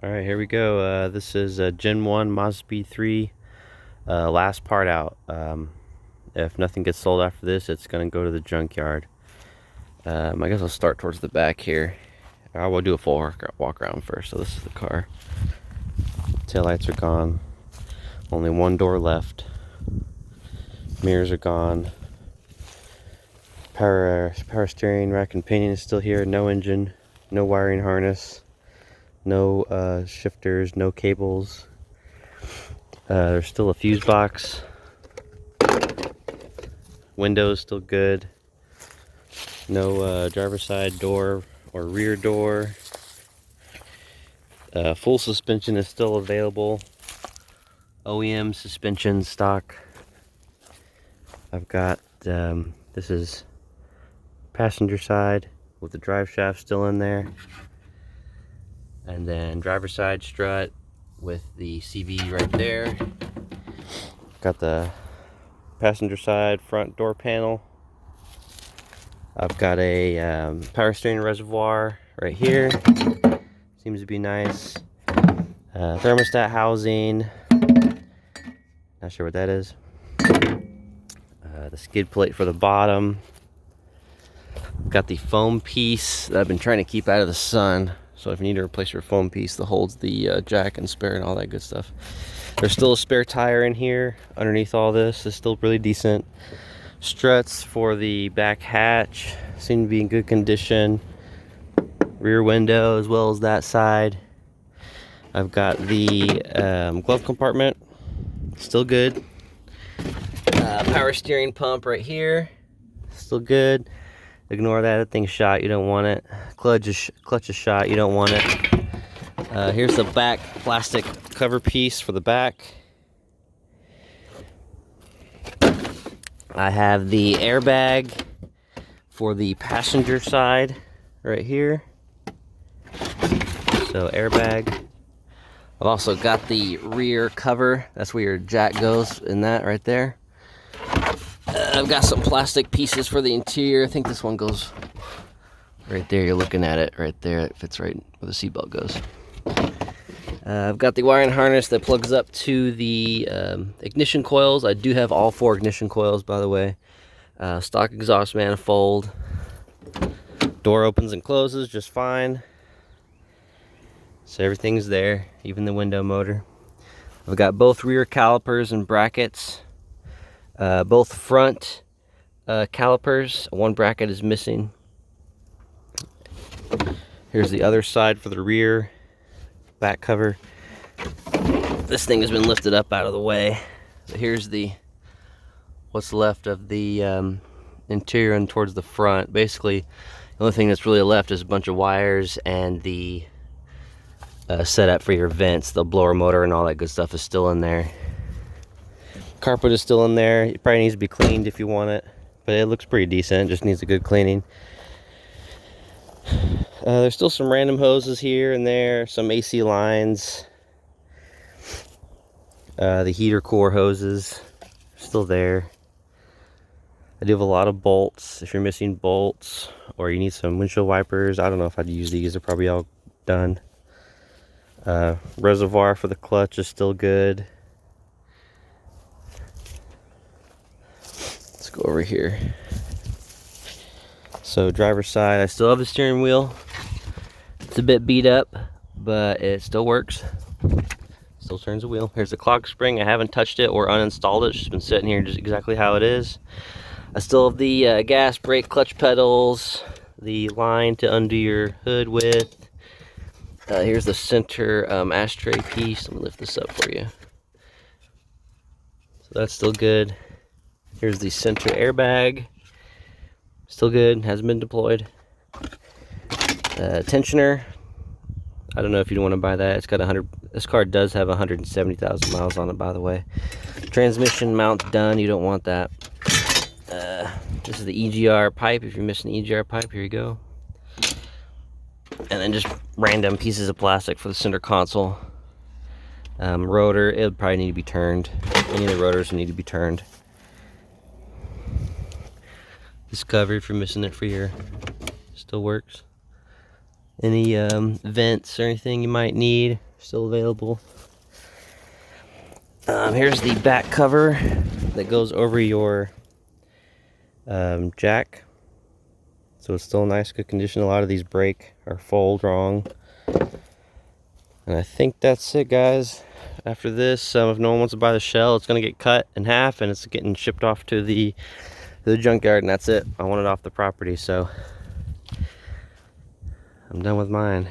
Alright, here we go. This is Gen 1 Mazdaspeed 3, last part out. If nothing gets sold after this, it's going to go to the junkyard. I guess I'll start towards the back here. I will do a full walk around first. So this is the car. Taillights are gone. Only one door left. Mirrors are gone. Power steering, rack and pinion is still here. No engine, no wiring harness. No shifters, no cables. There's still a fuse box. Windows still good. No driver's side door or rear door. Full suspension is still available. OEM suspension stock. I've got, this is passenger side with the drive shaft still in there. And then driver's side strut with the CV right there. Got the passenger side front door panel. I've got a power steering reservoir right here. Seems to be nice. Thermostat housing. Not sure what that is. The skid plate for the bottom. Got the foam piece that I've been trying to keep out of the sun. So if you need to replace your foam piece that holds the jack and spare and all that good stuff. There's still a spare tire in here underneath all this. It's still really decent. Struts for the back hatch seem to be in good condition. Rear window as well as that side. I've got the glove compartment. Still good. Power steering pump right here. Still good. Ignore that thing's shot, you don't want it. Clutch is shot, you don't want it. Here's the back plastic cover piece for the back. I have the airbag for the passenger side right here. So airbag. I've also got the rear cover. That's where your jack goes in that right there. I've got some plastic pieces for the interior. I think this one goes right there. You're looking at it right there. It fits right where the seatbelt goes. I've got the wiring harness that plugs up to the ignition coils. I do have all 4 ignition coils, by the way. Stock exhaust manifold. Door opens and closes just fine. So everything's there, even the window motor. I've got both rear calipers and brackets. Both front calipers. One bracket is missing. Here's the other side for the rear back cover. This thing has been lifted up out of the way. So here's what's left of the interior and towards the front. Basically, the only thing that's really left is a bunch of wires and the setup for your vents. The blower motor and all that good stuff is still in there. Carpet is still in there. It probably needs to be cleaned if you want it, but it looks pretty decent. Just needs a good cleaning. There's still some random hoses here and there, some AC lines. The heater core hoses are still there. I do have a lot of bolts. If you're missing bolts or you need some windshield wipers, I don't know if I'd use these. They're probably all done. Reservoir for the clutch is still good. Go over here. So driver's side, I still have the steering wheel. It's a bit beat up, but it still works. Still turns the wheel. Here's the clock spring. I haven't touched it or uninstalled it. It's just been sitting here just exactly how it is. I still have the gas, brake, clutch pedals, the line to undo your hood with. Here's the center ashtray piece. Let me lift this up for you. So that's still good. Here's the center airbag. Still good, hasn't been deployed. Tensioner. I don't know if you want to buy that. It's got 100. This car does have 170,000 miles on it, by the way. Transmission mount done. You don't want that. This is the EGR pipe. If you're missing the EGR pipe, here you go. And then just random pieces of plastic for the center console. Rotor. It would probably need to be turned. Any of the rotors need to be turned. This cover, if you're missing it for your, still works. Any vents or anything you might need, still available. Here's the back cover that goes over your jack. So it's still in nice, good condition. A lot of these break or fold wrong. And I think that's it, guys. After this, if no one wants to buy the shell, it's going to get cut in half and it's getting shipped off to the junkyard, and that's it. I want it off the property, so I'm done with mine.